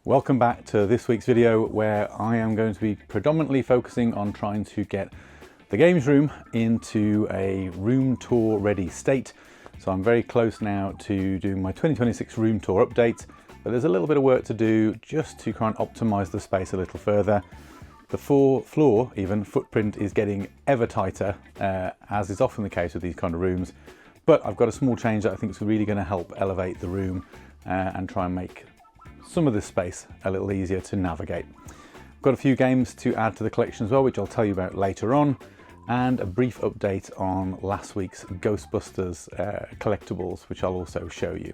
Welcome back to this week's video where I am going to be predominantly focusing on trying to get the games room into a room tour ready state. So I'm very close now to doing my 2026 room tour update, but there's a little bit of work to do just to try and optimize the space a little further. The floor even footprint is getting ever tighter, as is often the case with these kind of rooms. But I've got a small change that I think is really going to help elevate the room and try and make some of this space a little easier to navigate. I've got a few games to add to the collection as well, which I'll tell you about later on, and a brief update on last week's Ghostbusters collectibles, which I'll also show you.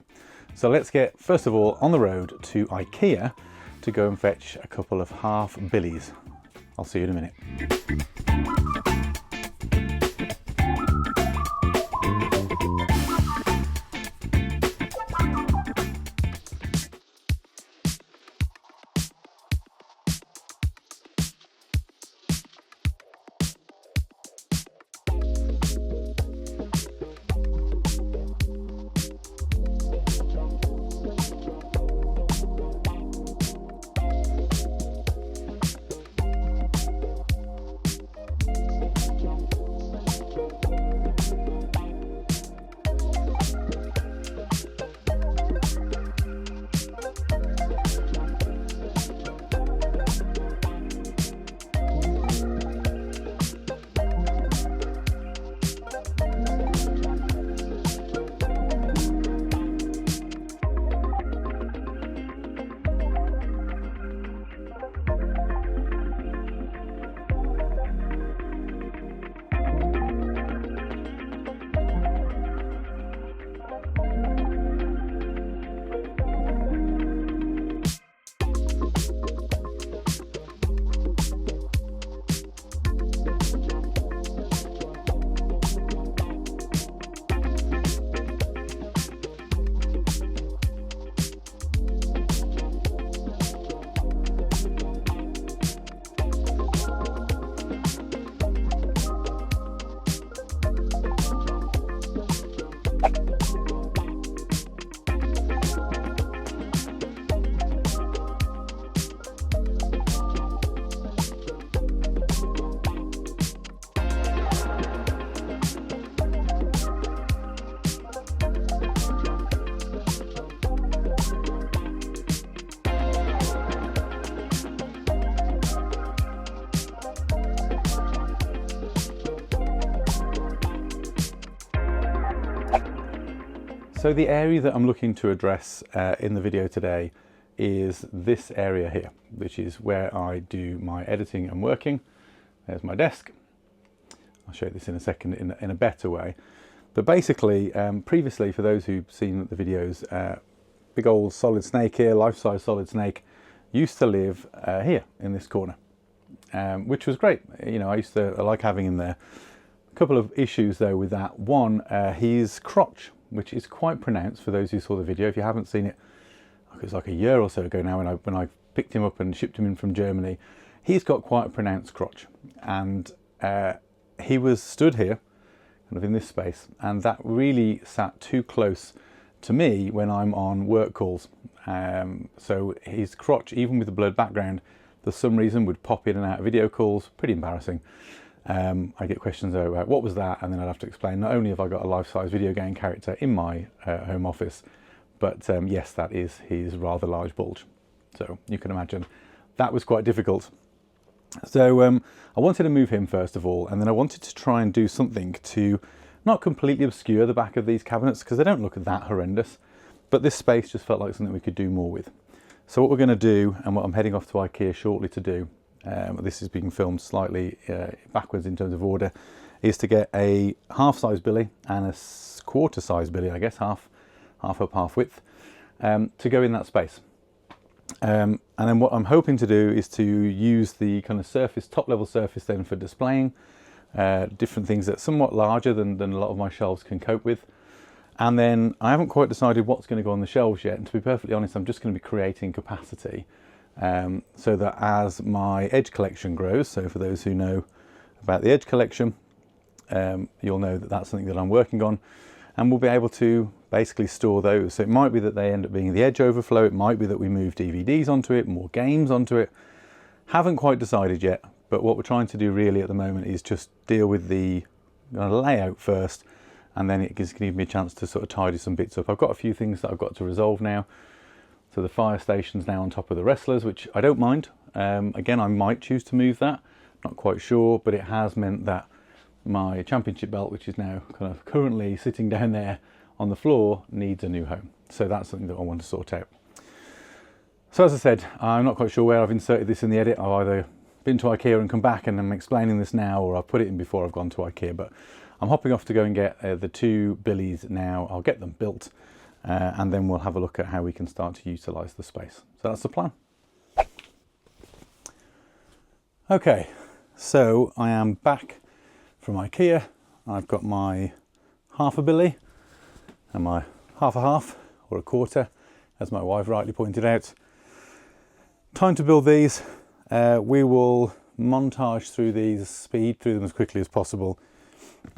So let's get, first of all, on the road to IKEA to go and fetch a couple of half billies. I'll see you in a minute. So the area that I'm looking to address in the video today is this area here, which is where I do my editing and working. There's my desk. I'll show you this in a second in a better way. But basically, previously, for those who've seen the videos, big old solid snake here, life-size solid snake, used to live here in this corner, which was great. You know, I like having him there. A couple of issues though with that. One, his crotch, which is quite pronounced for those who saw the video. If you haven't seen it, it was like a year or so ago now when I picked him up and shipped him in from Germany. He's got quite a pronounced crotch, and he was stood here, kind of in this space, and that really sat too close to me when I'm on work calls. So his crotch, even with the blurred background, for some reason would pop in and out of video calls. Pretty embarrassing. I get questions about what was that, and then I'd have to explain not only have I got a life-size video game character in my home office, but yes, that is his rather large bulge. So you can imagine that was quite difficult. So I wanted to move him first of all, and then I wanted to try and do something to not completely obscure the back of these cabinets, because they don't look that horrendous, but this space just felt like something we could do more with. So what we're going to do, and what I'm heading off to IKEA shortly to do, this is being filmed slightly backwards in terms of order, is to get a half-size billy and a quarter-size billy, I guess, half up, half width, to go in that space. And then what I'm hoping to do is to use the kind of surface, top-level surface then for displaying different things that are somewhat larger than a lot of my shelves can cope with. And then I haven't quite decided what's going to go on the shelves yet, and to be perfectly honest, I'm just going to be creating capacity so that as my Edge collection grows, so for those who know about the Edge collection, you'll know that that's something that I'm working on. and we'll be able to basically store those. So it might be that they end up being the edge overflow, it might be that we move DVDs onto it, more games onto it. Haven't quite decided yet, but what we're trying to do really at the moment is just deal with the layout first, and then it gives me a chance to sort of tidy some bits up. I've got a few things that I've got to resolve now. So the fire station's now on top of the wrestlers, which I don't mind. Again, I might choose to move that, not quite sure, but it has meant that my championship belt, which is now kind of currently sitting down there on the floor, needs a new home. So that's something that I want to sort out. So as I said, I'm not quite sure where I've inserted this in the edit. I've either been to IKEA and come back and I'm explaining this now, or I've put it in before I've gone to IKEA, but I'm hopping off to go and get the two billies now. I'll get them built and then we'll have a look at how we can start to utilise the space. So that's the plan. Okay, so I am back from IKEA. I've got my half a billy and my half a half, or a quarter, as my wife rightly pointed out. Time to build these. We will montage through these, speed through them as quickly as possible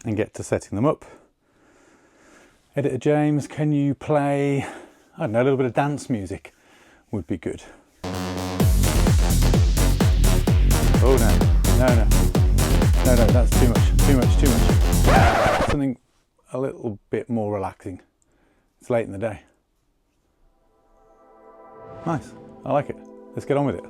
and get to setting them up. Editor James, can you play, I don't know, a little bit of dance music would be good. Oh no, that's too much. Something a little bit more relaxing. It's late in the day. Nice, I like it. Let's get on with it.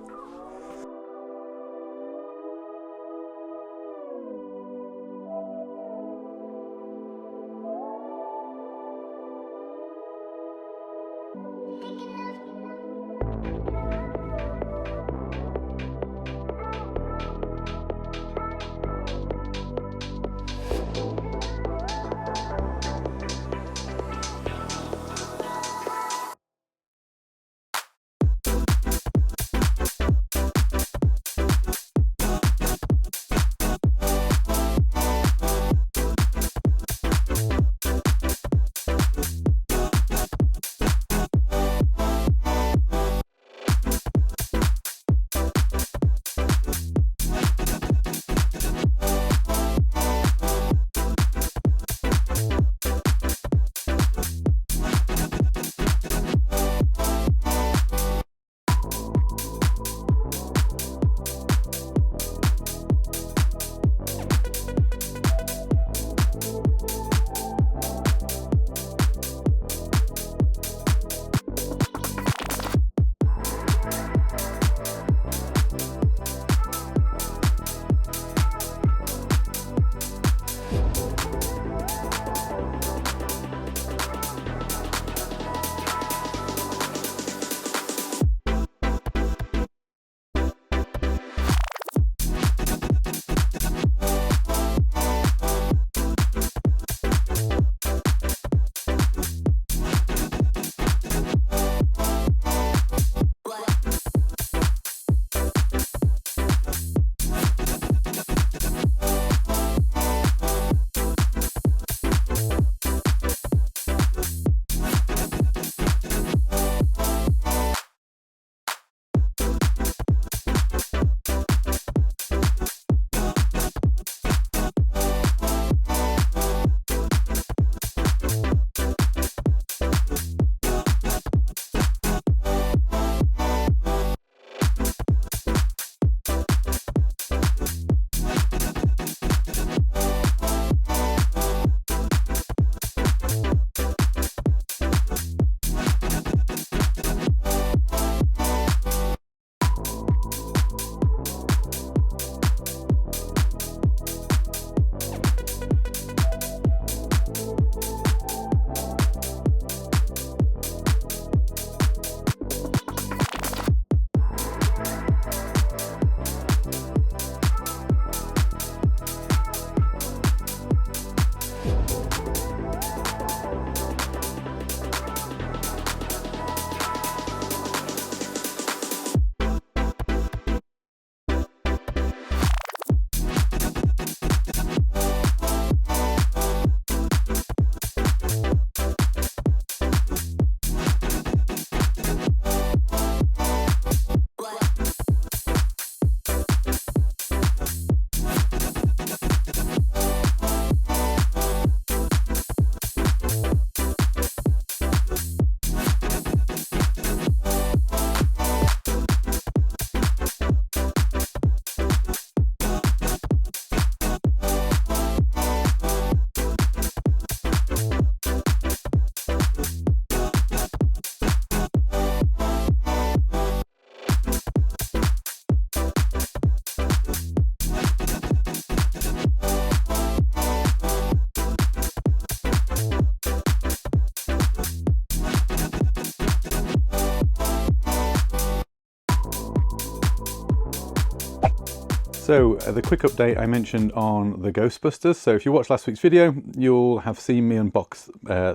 So the quick update I mentioned on the Ghostbusters. So if you watched last week's video, you'll have seen me unbox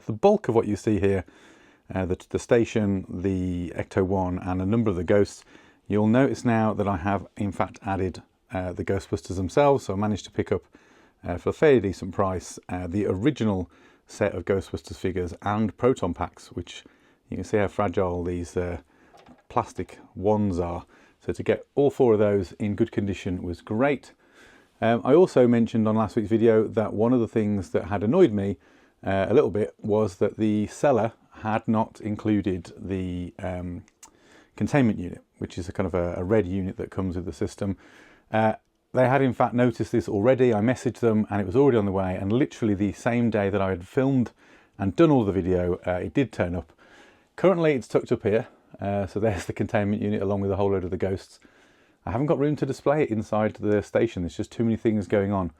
the bulk of what you see here. The station, the Ecto-1 and a number of the ghosts. You'll notice now that I have in fact added the Ghostbusters themselves. So I managed to pick up for a fairly decent price the original set of Ghostbusters figures and proton packs, which you can see how fragile these plastic wands are. So to get all four of those in good condition was great. I also mentioned on last week's video that one of the things that had annoyed me a little bit was that the seller had not included the containment unit, which is a kind of a red unit that comes with the system. They had in fact noticed this already. I messaged them and it was already on the way, and literally the same day that I had filmed and done all the video, it did turn up. Currently it's tucked up here. So there's the containment unit along with a whole load of the ghosts. I haven't got room to display it inside the station. There's just too many things going on.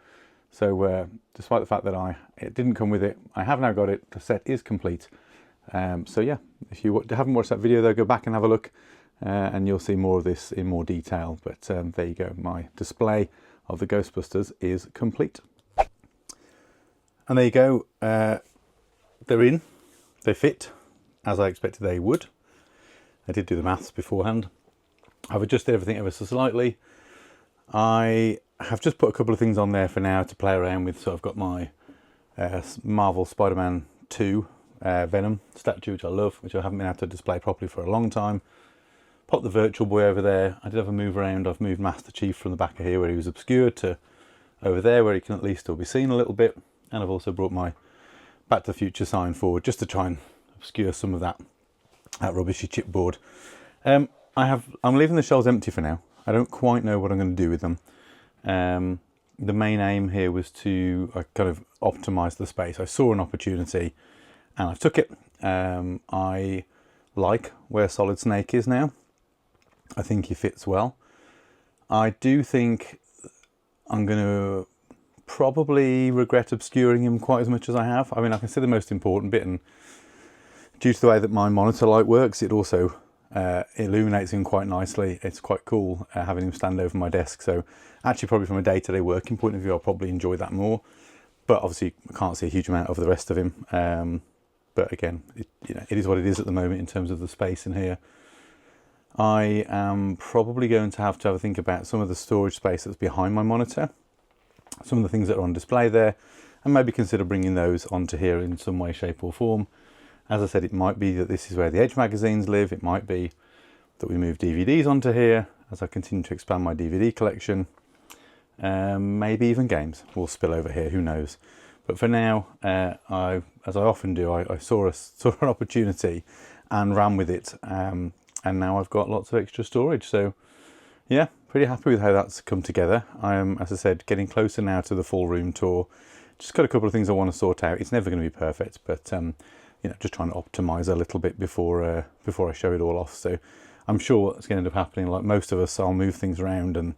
So despite the fact that it didn't come with it, I have now got it. The set is complete. So yeah, if you haven't watched that video though, go back and have a look and you'll see more of this in more detail. But there you go, my display of the Ghostbusters is complete. And there you go, they're in, they fit as I expected they would. I did do the maths beforehand. I've adjusted everything ever so slightly. I have just put a couple of things on there for now to play around with. So I've got my Marvel Spider-Man 2 Venom statue, which I love, which I haven't been able to display properly for a long time. Pop the Virtual Boy over there. I did have a move around. I've moved Master Chief from the back of here where he was obscured to over there where he can at least still be seen a little bit. And I've also brought my Back to the Future sign forward just to try and obscure some of that rubbishy chipboard. I'm leaving the shelves empty for now. I don't quite know what I'm going to do with them. The main aim here was to kind of optimize the space. I saw an opportunity and I took it. I like where Solid Snake is now. I think he fits well. I do think I'm going to probably regret obscuring him quite as much as I have. I mean, I can see the most important bit, and due to the way that my monitor light works, it also illuminates him quite nicely. It's quite cool having him stand over my desk. So actually probably from a day-to-day working point of view, I'll probably enjoy that more. But obviously I can't see a huge amount of the rest of him. But again, it is what it is at the moment in terms of the space in here. I am probably going to have a think about some of the storage space that's behind my monitor. Some of the things that are on display there, and maybe consider bringing those onto here in some way, shape or form. As I said, it might be that this is where the Edge magazines live. It might be that we move DVDs onto here as I continue to expand my DVD collection. Maybe even games will spill over here, who knows. But for now, as I often do, I saw an opportunity and ran with it. And now I've got lots of extra storage. So yeah, pretty happy with how that's come together. I am, as I said, getting closer now to the full room tour. Just got a couple of things I want to sort out. It's never going to be perfect, but just trying to optimize a little bit before I show it all off. So I'm sure what's going to end up happening, like most of us, I'll move things around and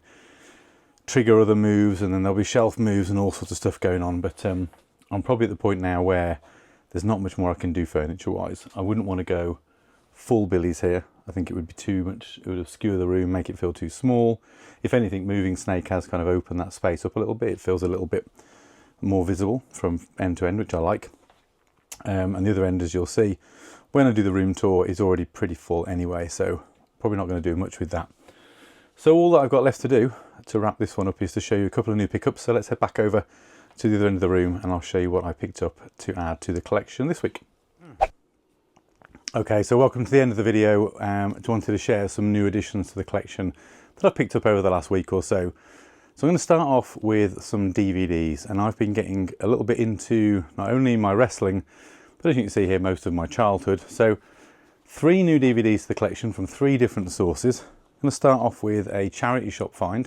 trigger other moves, and then there'll be shelf moves and all sorts of stuff going on. But I'm probably at the point now where there's not much more I can do furniture-wise. I wouldn't want to go full Billies here. I think it would be too much. It would obscure the room, make it feel too small. If anything, moving Snake has kind of opened that space up a little bit. It feels a little bit more visible from end to end, which I like. And the other end, as you'll see, when I do the room tour, is already pretty full anyway, so probably not going to do much with that. So all that I've got left to do to wrap this one up is to show you a couple of new pickups. So let's head back over to the other end of the room and I'll show you what I picked up to add to the collection this week. Okay, so welcome to the end of the video. I wanted to share some new additions to the collection that I picked up over the last week or so. So I'm going to start off with some DVDs, and I've been getting a little bit into not only my wrestling, but as you can see here, most of my childhood. So 3 new DVDs to the collection from 3 different sources. I'm going to start off with a charity shop find.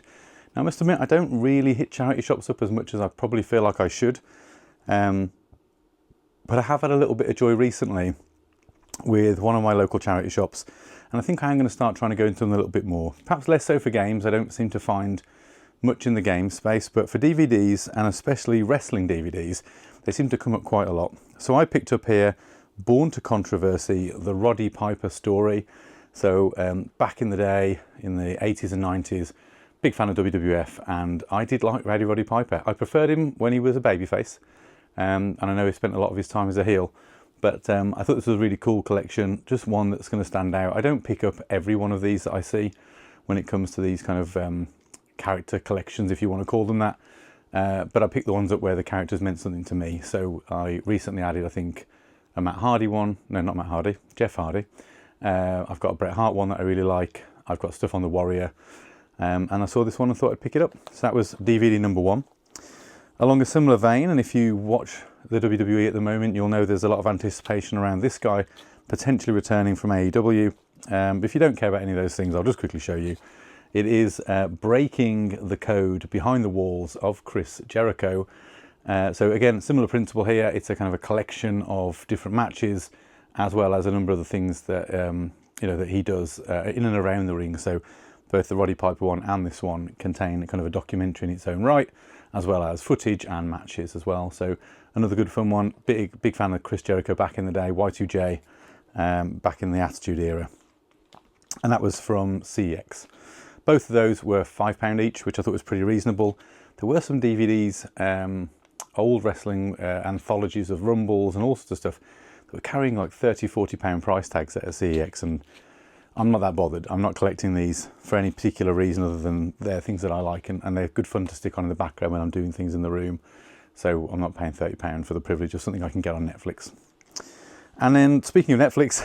Now I must admit, I don't really hit charity shops up as much as I probably feel like I should. But I have had a little bit of joy recently with one of my local charity shops, and I think I'm going to start trying to go into them a little bit more. Perhaps less so for games. I don't seem to find much in the game space, but for DVDs, and especially wrestling DVDs, they seem to come up quite a lot. So I picked up here Born to Controversy, the Roddy Piper story. So back in the day, in the 80s and 90s, Big fan of WWF, and I did like Roddy Piper. I preferred him when he was a babyface, and I know he spent a lot of his time as a heel, but I thought this was a really cool collection, just one that's going to stand out. I don't pick up every one of these that I see when it comes to these kind of character collections, if you want to call them that, but I pick the ones up where the characters meant something to me. So I recently added, I think, a Matt Hardy one. No, not Matt Hardy, Jeff Hardy. I've got a Bret Hart one that I really like. I've got stuff on the Warrior. And I saw this one and thought I'd pick it up. So that was DVD number 1. Along a similar vein, and if you watch the WWE at the moment, you'll know there's a lot of anticipation around this guy potentially returning from AEW. But if you don't care about any of those things, I'll just quickly show you. It is breaking the code behind the walls of Chris Jericho. So again, similar principle here. It's a kind of a collection of different matches, as well as a number of the things that that he does in and around the ring. So both the Roddy Piper one and this one contain kind of a documentary in its own right, as well as footage and matches as well. So another good fun one. Big fan of Chris Jericho back in the day, Y2J, back in the Attitude Era. And that was from CEX. Both of those were £5 each, which I thought was pretty reasonable. There were some DVDs, old wrestling anthologies of Rumbles and all sorts of stuff that were carrying like £30–40 price tags at CEX, and I'm not that bothered. I'm not collecting these for any particular reason other than they're things that I like, and they're good fun to stick on in the background when I'm doing things in the room. So I'm not paying £30 for the privilege of something I can get on Netflix. And then speaking of Netflix,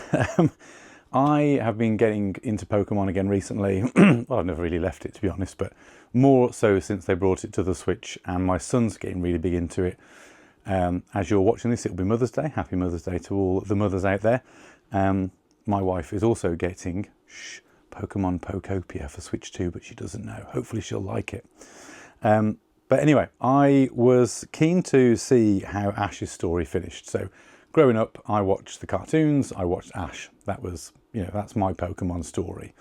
I have been getting into Pokemon again recently. Well, I've never really left it, to be honest, but more so since they brought it to the Switch, and my son's getting really big into it. As you're watching this, it'll be Mother's Day. Happy Mother's Day to all the mothers out there. My wife is also getting Pokemon Pokopia for Switch 2, but she doesn't know. Hopefully she'll like it. But anyway, I was keen to see how Ash's story finished. So growing up, I watched the cartoons, I watched Ash. That was, that's my Pokemon story.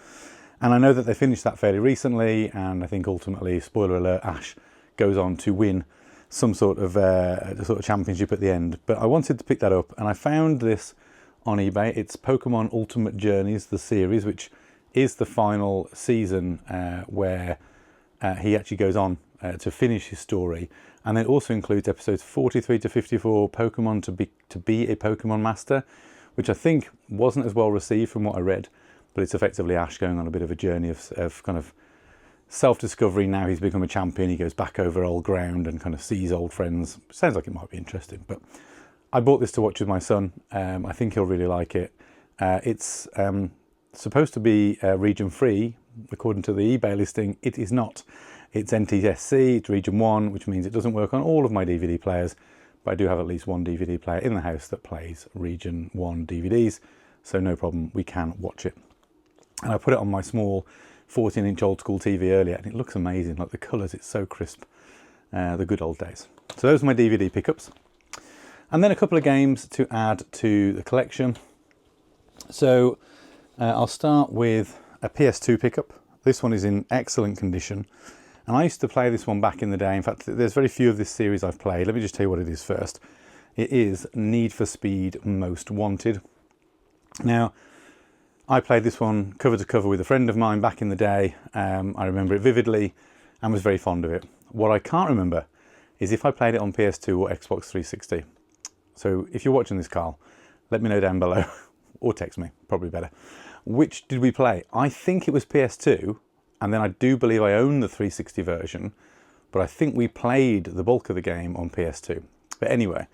And I know that they finished that fairly recently, and I think ultimately, spoiler alert, Ash goes on to win some sort of championship at the end. But I wanted to pick that up, and I found this on eBay. It's Pokemon Ultimate Journeys, the series, which is the final season where he actually goes on to finish his story, and it also includes episodes 43 to 54, Pokemon to be a Pokemon Master, which I think wasn't as well received from what I read, but it's effectively Ash going on a bit of a journey of kind of self-discovery. Now he's become a champion, he goes back over old ground and kind of sees old friends. Sounds like it might be interesting, but I bought this to watch with my son. I think he'll really like it. It's supposed to be region free, according to the eBay listing. It is not. It's NTSC, it's region 1, which means it doesn't work on all of my DVD players, but I do have at least one DVD player in the house that plays region 1 DVDs, so no problem, we can watch it. And I put it on my small 14-inch old school TV earlier, and it looks amazing. Like the colours, it's so crisp. The good old days. So those are my DVD pickups. And then a couple of games to add to the collection. So I'll start with a PS2 pickup. This one is in excellent condition. And I used to play this one back in the day. In fact, there's very few of this series I've played. Let me just tell you what it is first. It is Need for Speed Most Wanted. Now, I played this one cover to cover with a friend of mine back in the day. I remember it vividly and was very fond of it. What I can't remember is if I played it on PS2 or Xbox 360. So if you're watching this, Carl, let me know down below, or text me, probably better. Which did we play? I think it was PS2, and then I do believe I own the 360 version, but I think we played the bulk of the game on PS2. But anyway,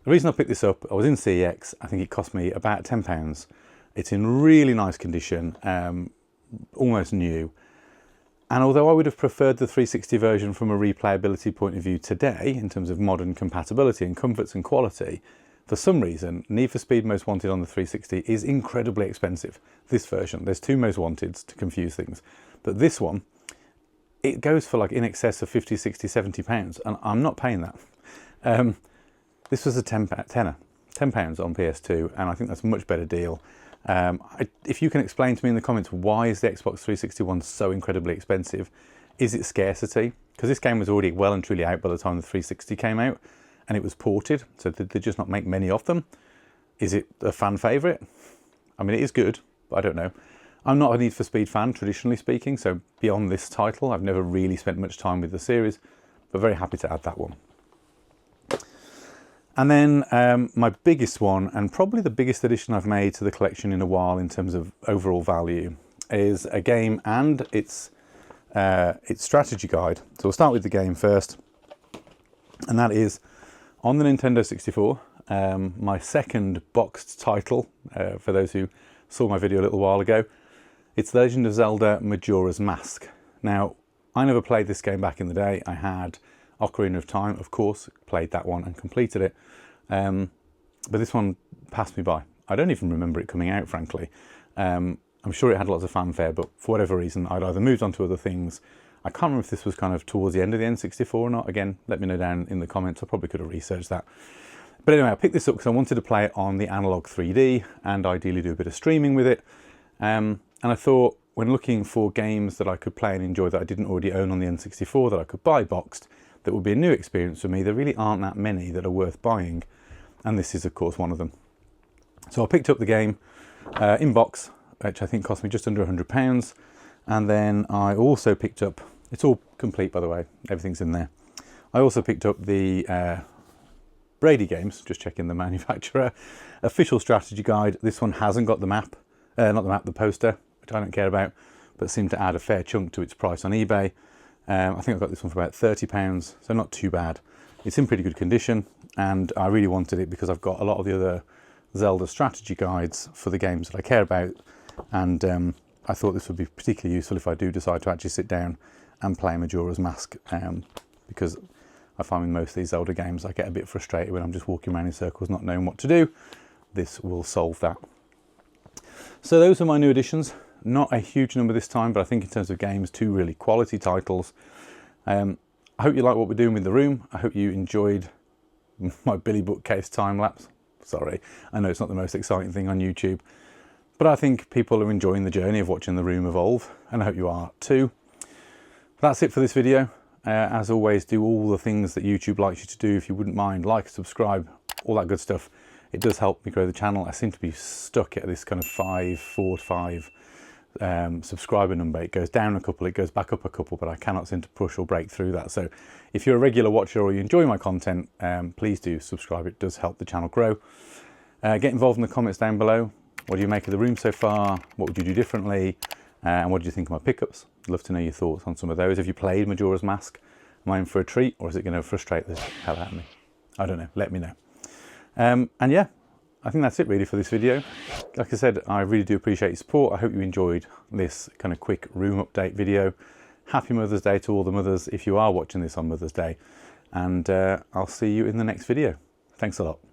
the reason I picked this up, I was in CEX. I think it cost me about £10. It's in really nice condition, almost new. And although I would have preferred the 360 version from a replayability point of view today, in terms of modern compatibility and comforts and quality, for some reason, Need for Speed Most Wanted on the 360 is incredibly expensive. This version, there's two Most Wanteds to confuse things. But this one, it goes for like in excess of 50, 60, 70 pounds, and I'm not paying that. This was a tenner, £10 on PS2, and I think that's a much better deal. If you can explain to me in the comments, why is the Xbox 360 one so incredibly expensive? Is it scarcity? Because this game was already well and truly out by the time the 360 came out, and it was ported, so did they just not make many of them? Is it a fan favourite? I mean, it is good, but I don't know. I'm not a Need for Speed fan, traditionally speaking, so beyond this title, I've never really spent much time with the series, but very happy to add that one. And then my biggest one, and probably the biggest addition I've made to the collection in a while in terms of overall value, is a game and its strategy guide. So we'll start with the game first, and that is on the Nintendo 64, my second boxed title, for those who saw my video a little while ago. It's The Legend of Zelda Majora's Mask. Now, I never played this game back in the day. I had Ocarina of Time, of course, played that one and completed it. But this one passed me by. I don't even remember it coming out, frankly. I'm sure it had lots of fanfare, but for whatever reason, I'd either moved on to other things. I can't remember if this was kind of towards the end of the N64 or not. Again, let me know down in the comments. I probably could have researched that. But anyway, I picked this up because I wanted to play it on the analog 3D and ideally do a bit of streaming with it. And I thought, when looking for games that I could play and enjoy that I didn't already own on the N64 that I could buy boxed, that would be a new experience for me, there really aren't that many that are worth buying. And this is, of course, one of them. So I picked up the game in box, which I think cost me just under £100. And then I also picked up, it's all complete, by the way, everything's in there. I also picked up the Brady Games, just checking the manufacturer, official strategy guide. This one hasn't got the map, not the map, the poster, which I don't care about, but seemed to add a fair chunk to its price on eBay. I think I got this one for about £30, so not too bad. It's in pretty good condition, and I really wanted it because I've got a lot of the other Zelda strategy guides for the games that I care about, and I thought this would be particularly useful if I do decide to actually sit down and play Majora's Mask, because I find with most of these Zelda games I get a bit frustrated when I'm just walking around in circles not knowing what to do. This will solve that. So those are my new additions. Not a huge number this time, but I think in terms of games, 2 really quality titles. I hope you like what we're doing with the room. I hope you enjoyed my Billy bookcase time-lapse. Sorry, I know it's not the most exciting thing on YouTube, but I think people are enjoying the journey of watching the room evolve, and I hope you are too. That's it for this video. As always, do all the things that YouTube likes you to do. If you wouldn't mind, like, subscribe, all that good stuff. It does help me grow the channel. I seem to be stuck at this kind of 4 to 5 subscriber number. It goes down a couple, it goes back up a couple, but I cannot seem to push or break through that. So if you're a regular watcher or you enjoy my content, please do subscribe. It does help the channel grow. Get involved in the comments down below. What do you make of the room so far? What would you do differently? And what do you think of my pickups? I'd love to know your thoughts on some of those. Have you played Majora's Mask? Am I in for a treat, or is it going to frustrate the hell out of me? I don't know. Let me know. And yeah, I think that's it really for this video. Like I said, I really do appreciate your support. I hope you enjoyed this kind of quick room update video. Happy Mother's Day to all the mothers if you are watching this on Mother's Day. And I'll see you in the next video. Thanks a lot.